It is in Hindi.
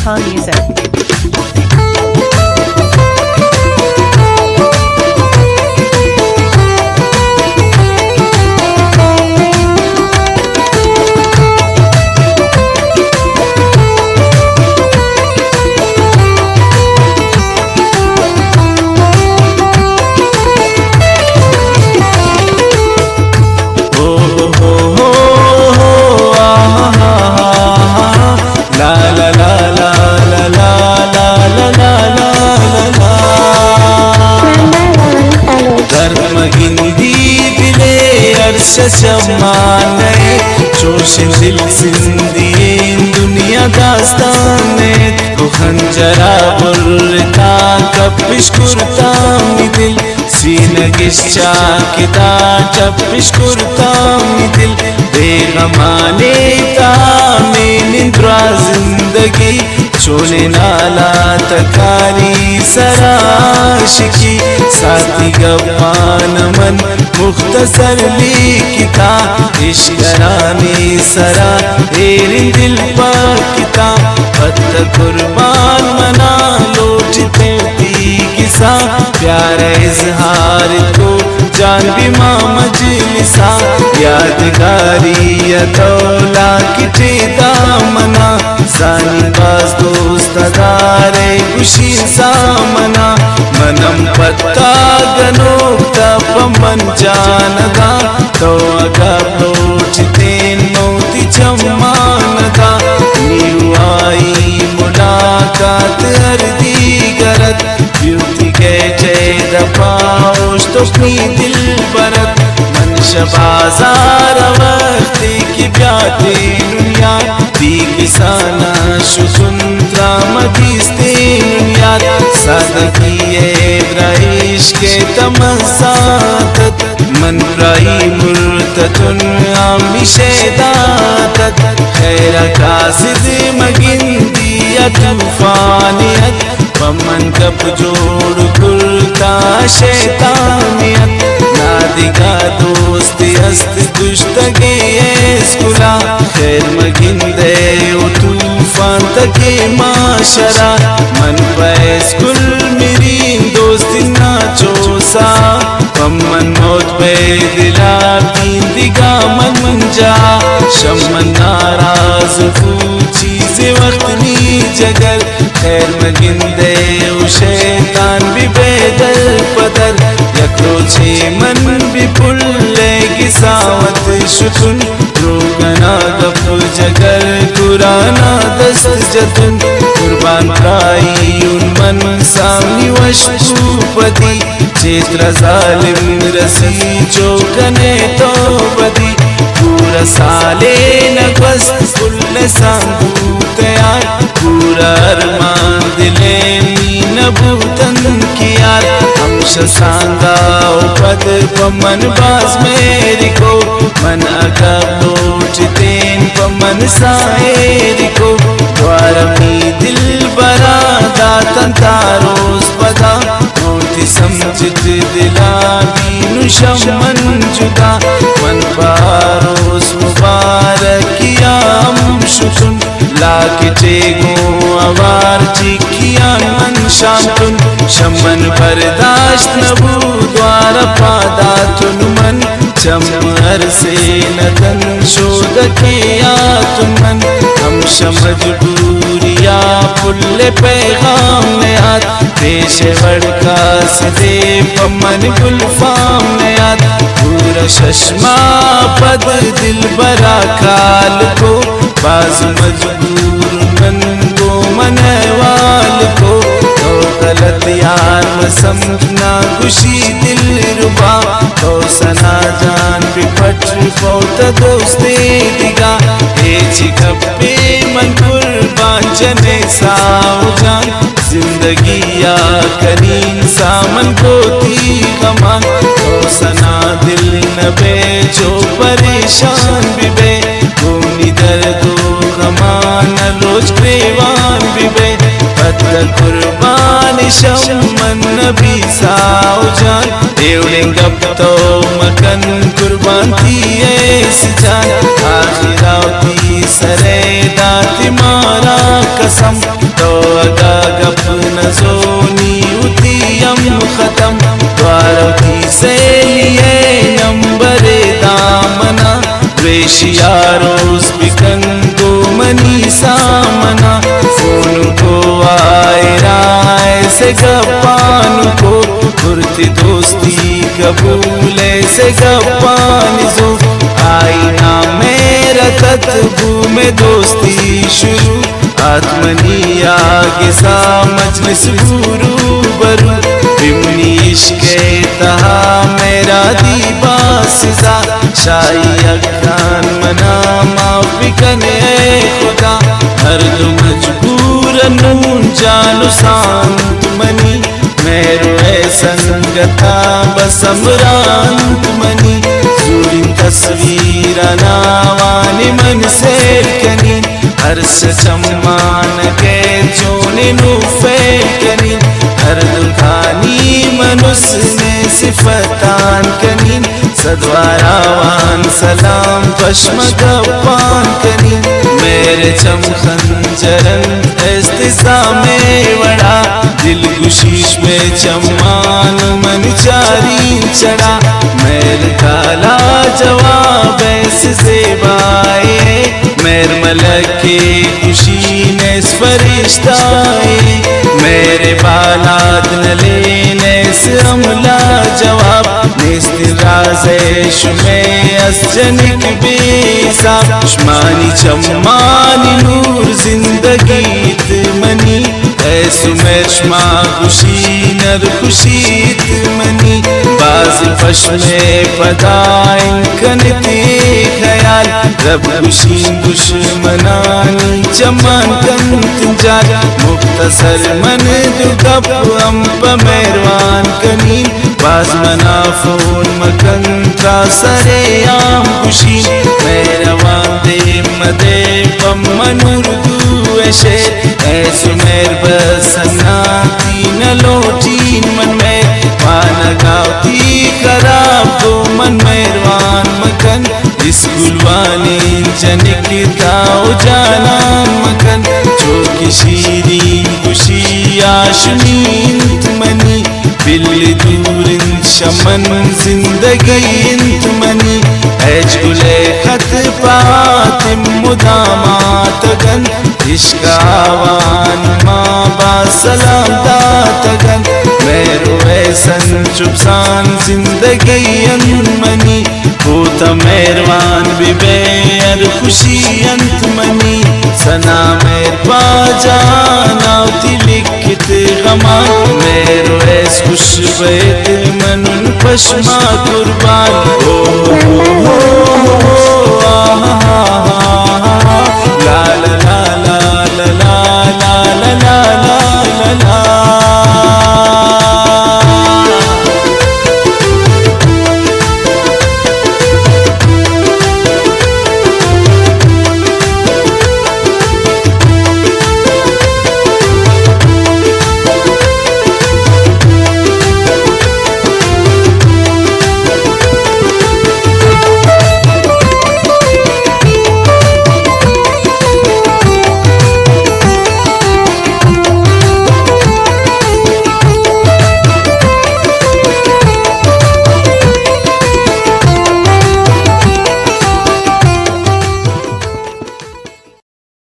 Khan Music. जमाने जोश दिल जिंदगी दुनिया दास्ताने को खंजरा बुरता कपिश कुर्ता दिल सीनगिश चाकिता चपिश कुर्ता दिल बेगमाने तामे निंद्रा जिंदगी चोले नाला तकारी सराशिकी साथी गप्पान मन मुख्तसर लिखिता इश्करानी सरा तेरी दिल पर किता पत कुर्बान मना लौटते किसा प्यार इजहार को जान भी मजलिसा यादगारी यतौला किटे दामना सानी बाज दोस्त दारे खुशी सामना मनम पत्ता गनोक्ता पमन जानदा तो अगा लोटते नोती चम्मानदा नीवाई मुलाकात अर्दी गरत ब्यूटी के चेद पाओश तो अपनी दिल बरत मंश बाजार वक्ती की ब्याती दुनिया दी किसाना शुसुंद्रा मदीस्ते दुनिया सादगी ब्राइश के तमसात मन प्राई मुर्ततुन आमिशेदात खैर कासिद मगिंदिया तूफानियत पमन कप जोड़ कुर्ता शैतानियत नादिगा दोस्ती हस्त दुश्तगे स्कुला खैर मगिंदे ओ तूफान तके माशरा मन पैस कुल मेरी दोस्ती ना चोसा पमन मौत पे दिला दिगा मन जा शमन नाराज चीज़े वक्त नी जगर खैर मगिंदे ओ शैतान भी बेदल पदर यक्रोचे मन भी पुल्ले गिसावत शुकुन रोगना गप जगर कुराना दस्त जतन कुर्बान प्राई उन मन सामनी वशुपति चेत्र जालिम रसी चौकने तो बदी पूरा साले नगस फुल सांगू तैयार पूरा अरमान दिले नबूतन किया हम सांगा पद पमन बाज मेरी को मन अगा लोटते पमन साएरी को द्वारमी दिल बरा दातन तारोस पदा मोती समझत दिला बीनु शमन जुदा मन पारोस मुबारकिया शुकुन लाके गो अवार चिकिया मन शांतुन शमन बर्दाश्त नबू द्वार पादा तुन मन चमर से नदन शोध किया तुन मन हम मजबूरिया पुल्ले पैगाम ने हाथ पेशेवर का सदे पमन गुलफाम ने हाथ पूरा चश्मा पद दिल बरा काल को बाज मजबूर मन को मनवाल को तो गलत यार समझना खुशी दिल रुबा तो सना जान बिपट बहुत दोस्ते दिगा चिकपे मन कुर्बान जने सावजान जिंदगी या करीन सामन को थी कमान तो सना दिल न बेचो परेशान बिबे घूमनी दर्दो कमान रोज ग्रेवान बिबे पत कुर्बान शमन नबी सावजान देवलिंगप तो मकन कुर्बान थी ऐसी जान आखिरावती सरे दाती मारा कसम तो अगा गप नजोनी उतियम खत्म द्वारवती से लिए नंबरे दामना वेशिया रोज बिकन को मनी सामना फोन को आए राय से गपान को कुर्ती दोस्ती कबूले से गपान जो आईना मेरा तत्बू में दोस्ती शुरू आत्मनी आगे सा मजलिस गुरु बरू बिमनी इश्क़े तहा मेरा दीबासिजा शाही अखान मना माफी कने खुदा हर दो मजबूर नून जानो शांत मनी मेरो है संगता बसमरांत मनी सूरिन तस्वीर नावानी मन से कनी हर्ष चम्मान के चोने नुफे कनी हर दुखानी मनुष्य ने सिफतान कनी सद्वारावान सलाम पश्म गपान कनी मेरे चमखंजरन इस्तिसा में वड़ा दिल गुशीश में चम्मान मन चारी चढ़ा मेल काला जवाब ऐसे सेवाए मेर मलक के खुशी ने फरिश्ताए मेरे बालाद न लेने से अमला जवाब निस्तिराज़े शुमे असजनिक बेसा शुमानी चम्मानी नूर जिंदगीत मनी ऐसु मेशमा खुशी नर खुशीत मनी बाज पश्मे पदाइन कनती ख्याल रब खुशी दुश्मनानी चमन कंत जाल मुख्तसर मन दुगप अम्प मेहरबान कनी बाज मना फोन मकन का सरे आम खुशी मेहरबान दे मदे पमनुर दुएशे ऐसु मेर बसना तीन लोटीन मन में पाना गावती खराब तो मन मेहरबान मकन स्कूलवानी जनिकताओ जाना मकन जो किशीरी खुशी आशुनींत मनी बिल्ली दूरिन शमन जिंदगी इंत मनी ऐजुले खत पातिम मुदामात गन इश्कावान माँ बा सलाम दातगन मेरो ऐसन चुपसान जिंदगी अनमनी होता मेहरबान बिबेर खुशी अंत मनी सना मेर बाजानावती लिखित गमा मेरो ऐस खुश बैत मनन पश्मा कुर्बान हो